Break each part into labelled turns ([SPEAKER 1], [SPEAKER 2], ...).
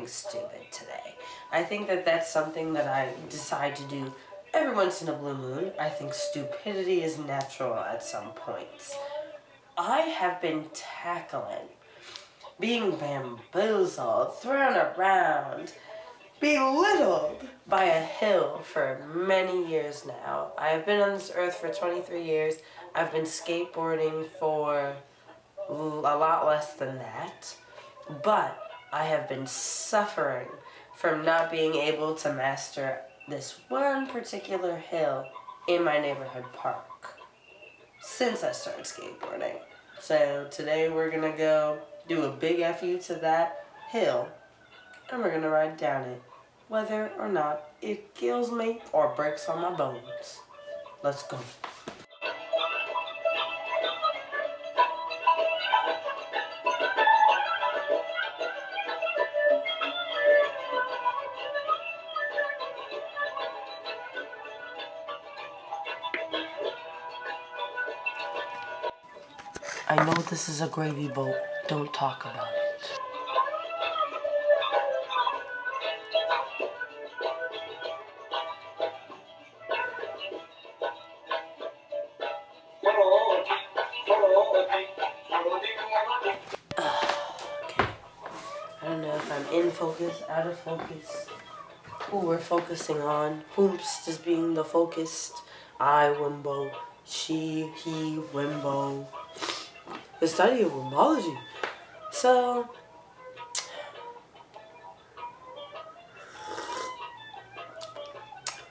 [SPEAKER 1] something stupid today. I think that that's something that I decide to do every once in a blue moon. I think stupidity is natural at some points. I have been tackling being bamboozled, thrown around, belittled by a hill for many years now. I've been on this earth for 23 years. I've been skateboarding for a lot less than that. But I have been suffering from not being able to master this one particular hill in my neighborhood park since I started skateboarding. So today we're gonna go do a big FU to that hill and we're gonna ride down it, whether or not it kills me or breaks all my bones. Let's go. I know this is a gravy boat. Don't talk about it. Okay. I don't know if I'm in focus, out of focus, who we're focusing on. Whomst is being the focused. I, Wimbo. She, he, Wimbo. The study of Wimbology. So,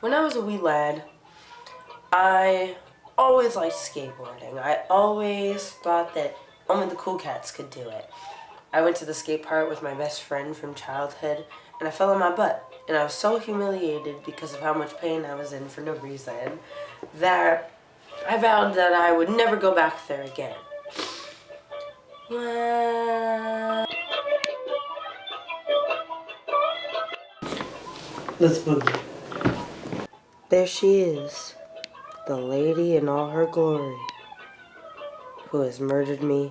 [SPEAKER 1] when I was a wee lad, I always liked skateboarding. I always thought that only the cool cats could do it. I went to the skate park with my best friend from childhood, and I fell on my butt. And I was so humiliated because of how much pain I was in for no reason that I vowed that I would never go back there again. Let's boogie. There she is, the lady in all her glory, who has murdered me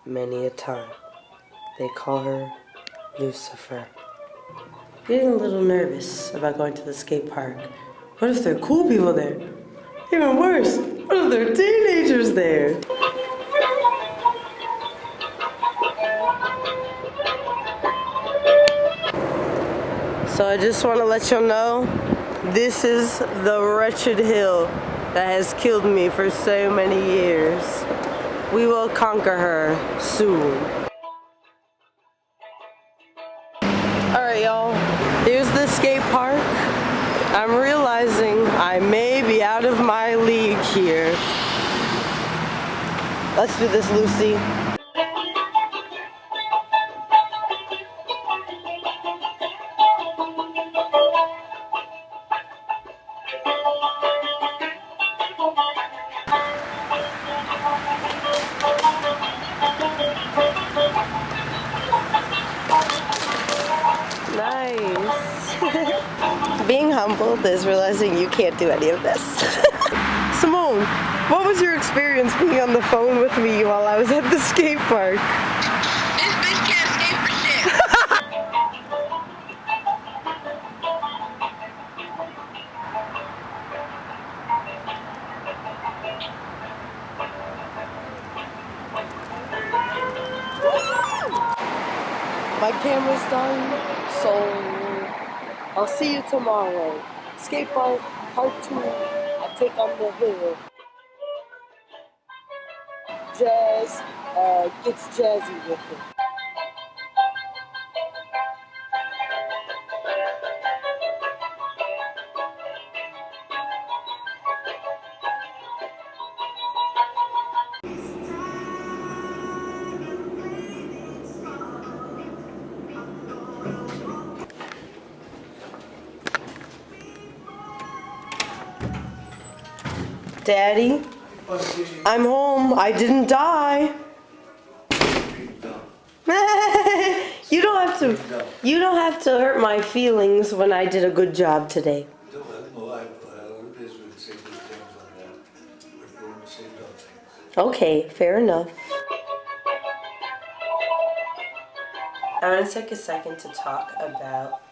[SPEAKER 1] many a time. They call her Lucifer. Getting a little nervous about going to the skate park. What if there are cool people there? Even worse, what if there are teenagers there? So I just want to let you know, this is the wretched hill that has killed me for so many years. We will conquer her soon. Alright y'all, here's the skate park. I'm realizing I may be out of my league here. Let's do this, Lucy. Nice. Being humbled is realizing you can't do any of this. Simone, what was your experience being on the phone with me while I was at the skate park?
[SPEAKER 2] This bitch can't skate for shit.
[SPEAKER 1] My camera's done, so I'll see you tomorrow. Skate park, part 2, I take on the hill. Jazz gets jazzy with it. Daddy, I'm home. I didn't die. You don't have to hurt my feelings when I did a good job today. Okay, fair enough. I want to take a second to talk about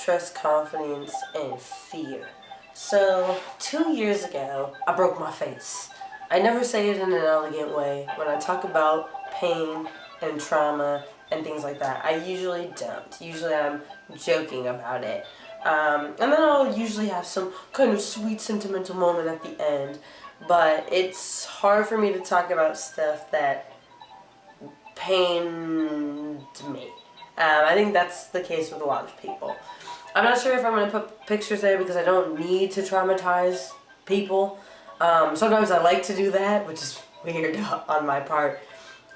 [SPEAKER 1] trust, confidence, and fear. So, 2 years ago, I broke my face. I never say it in an elegant way. When I talk about pain and trauma and things like that, I usually don't. Usually I'm joking about it. And then I'll usually have some kind of sweet sentimental moment at the end. But it's hard for me to talk about stuff that pained me. I think that's the case with a lot of people. I'm not sure if I'm going to put pictures there because I don't need to traumatize people. Sometimes I like to do that, which is weird on my part.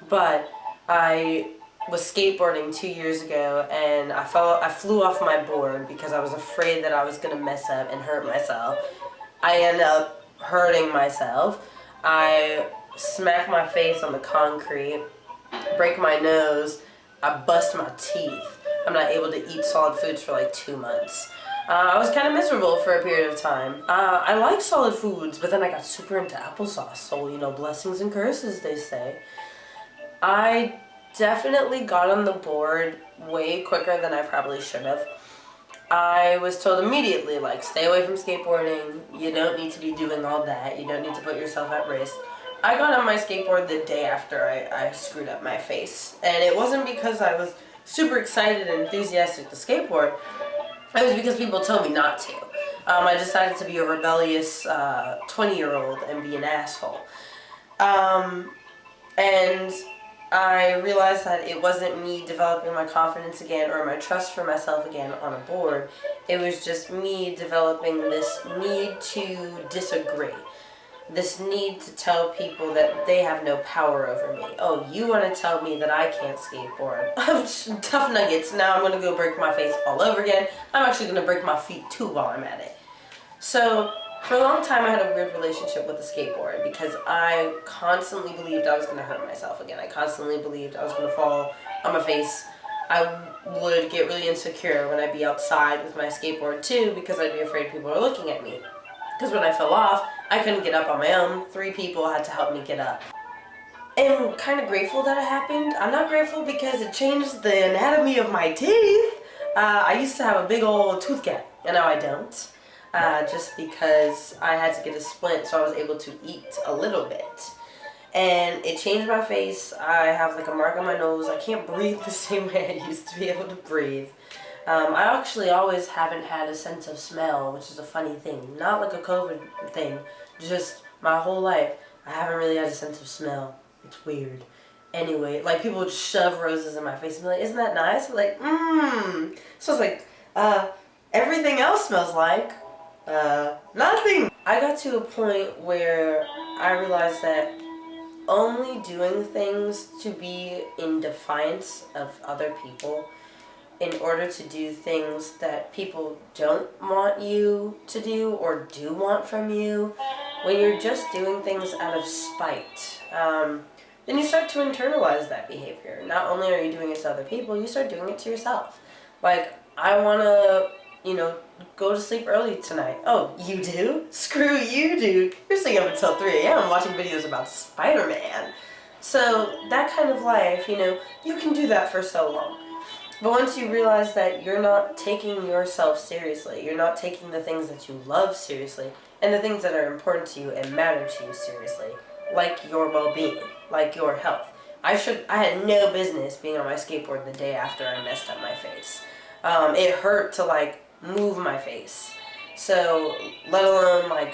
[SPEAKER 1] But I was skateboarding 2 years ago and I flew off my board because I was afraid that I was going to mess up and hurt myself. I ended up hurting myself. I smacked my face on the concrete, break my nose, I bust my teeth. I'm not able to eat solid foods for like 2 months. I was kind of miserable for a period of time. I like solid foods, but then I got super into applesauce. So, blessings and curses, they say. I definitely got on the board way quicker than I probably should have. I was told immediately, stay away from skateboarding. You don't need to be doing all that. You don't need to put yourself at risk. I got on my skateboard the day after I screwed up my face. And it wasn't because I was super excited and enthusiastic to skateboard. It was because people told me not to. I decided to be a rebellious 20-year-old and be an asshole. And I realized that it wasn't me developing my confidence again or my trust for myself again on a board. It was just me developing this need to disagree. This need to tell people that they have no power over me. Oh, you want to tell me that I can't skateboard? Tough nuggets. Now I'm going to go break my face all over again. I'm actually going to break my feet too while I'm at it. So, for a long time I had a weird relationship with the skateboard because I constantly believed I was going to hurt myself again. I constantly believed I was going to fall on my face. I would get really insecure when I'd be outside with my skateboard too because I'd be afraid people were looking at me. Because when I fell off, I couldn't get up on my own. 3 people had to help me get up. And I'm kind of grateful that it happened. I'm not grateful because it changed the anatomy of my teeth. I used to have a big old tooth gap, and now I don't. Just because I had to get a splint so I was able to eat a little bit. And it changed my face. I have a mark on my nose. I can't breathe the same way I used to be able to breathe. I actually always haven't had a sense of smell, which is a funny thing. Not like a COVID thing, just my whole life. I haven't really had a sense of smell. It's weird. Anyway, people would shove roses in my face and be like, isn't that nice? I'm like, So it's everything else smells like, nothing. I got to a point where I realized that only doing things to be in defiance of other people in order to do things that people don't want you to do or do want from you, when you're just doing things out of spite, then you start to internalize that behavior. Not only are you doing it to other people, you start doing it to yourself. I want to, go to sleep early tonight. Oh, you do? Screw you, dude. You're staying up until 3 a.m. watching videos about Spider-Man. So that kind of life, you can do that for so long. But once you realize that you're not taking yourself seriously, you're not taking the things that you love seriously, and the things that are important to you and matter to you seriously, like your well-being, like your health. I had no business being on my skateboard the day after I messed up my face. It hurt to move my face. So, let alone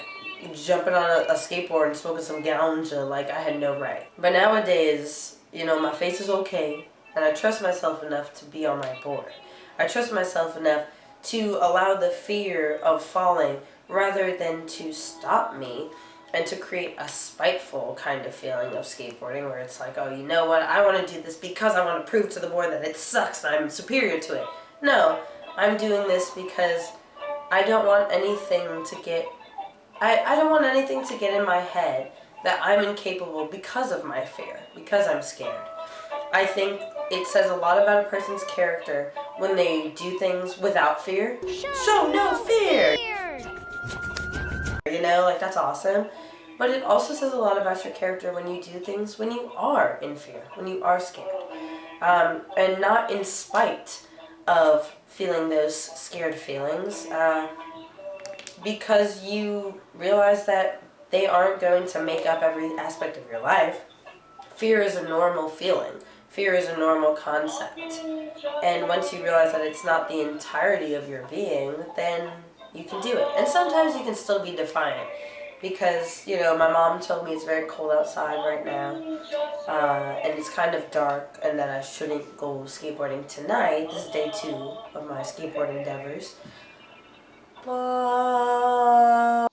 [SPEAKER 1] jumping on a skateboard and smoking some ganja, I had no right. But nowadays, my face is okay. And I trust myself enough to be on my board. I trust myself enough to allow the fear of falling rather than to stop me and to create a spiteful kind of feeling of skateboarding where it's oh, you know what? I want to do this because I want to prove to the board that it sucks and I'm superior to it. No, I'm doing this because I don't want anything to get... I don't want anything to get in my head that I'm incapable because of my fear, because I'm scared. I think it says a lot about a person's character when they do things without fear. Show no fear! That's awesome. But it also says a lot about your character when you do things when you are in fear, when you are scared. and not in spite of feeling those scared feelings, because you realize that they aren't going to make up every aspect of your life. Fear is a normal feeling. Fear is a normal concept. And once you realize that it's not the entirety of your being, then you can do it. And sometimes you can still be defiant. Because, you know, my mom told me it's very cold outside right now. And it's kind of dark, and that I shouldn't go skateboarding tonight. This is day 2 of my skateboard endeavors. But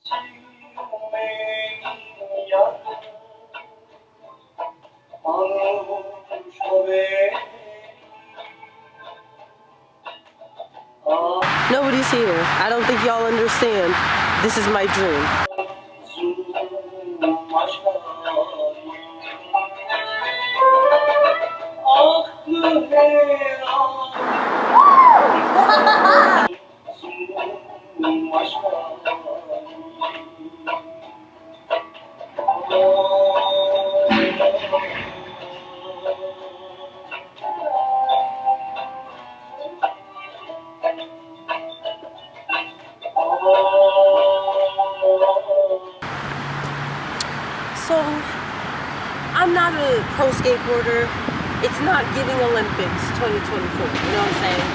[SPEAKER 1] nobody's here. I don't think y'all understand. This is my dream. So, I'm not a pro skateboarder. It's not giving Olympics 2024, you know what I'm saying?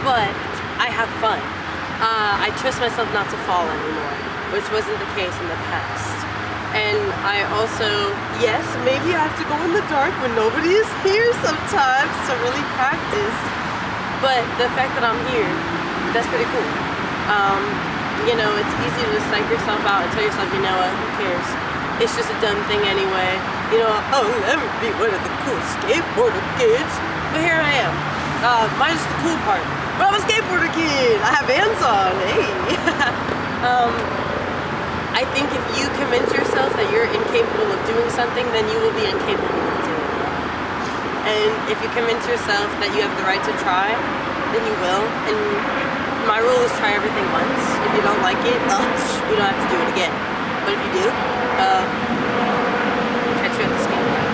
[SPEAKER 1] But I have fun. I trust myself not to fall anymore, which wasn't the case in the past. And I also, yes, maybe I have to go in the dark when nobody is here sometimes to really practice. But the fact that I'm here, that's pretty cool. You know, it's easy to psych yourself out and tell yourself, you know what, who cares? It's just a dumb thing anyway. You know, I'll never be one of the cool skateboarder kids. But here I am. Minus the cool part. But I'm a skateboarder kid. I have Vans on. Hey. I think if you convince yourself that you're incapable of doing something, then you will be incapable of doing it. And if you convince yourself that you have the right to try, then you will. And my rule is try everything once. If you don't like it, you don't have to do it again. But if you do, catch you at the skate park.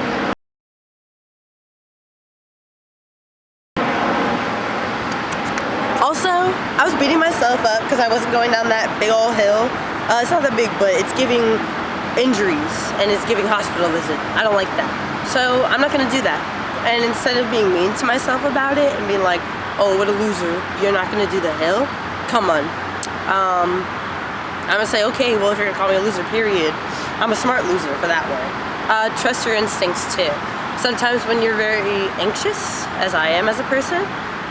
[SPEAKER 1] Also, I was beating myself up because I wasn't going down that big old hill. It's not that big, but it's giving injuries and it's giving hospital visit. I don't like that. So I'm not gonna do that. And instead of being mean to myself about it and being like, oh, what a loser, you're not gonna do the hill? Come on. I'm gonna say, okay, well, if you're gonna call me a loser, period, I'm a smart loser for that one. Trust your instincts too. Sometimes when you're very anxious, as I am as a person,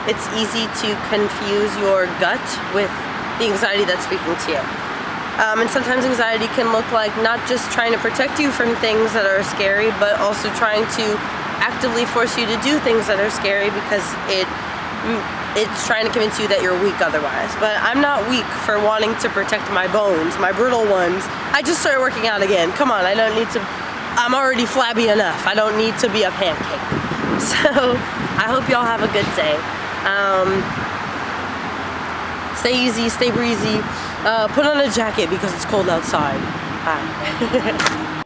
[SPEAKER 1] it's easy to confuse your gut with the anxiety that's speaking to you. And sometimes anxiety can look like not just trying to protect you from things that are scary, but also trying to actively force you to do things that are scary because it's trying to convince you that you're weak otherwise. But I'm not weak for wanting to protect my bones, my brittle ones. I just started working out again. Come on, I don't need to, I'm already flabby enough. I don't need to be a pancake. So I hope y'all have a good day. Stay easy, stay breezy. Put on a jacket because it's cold outside. Bye.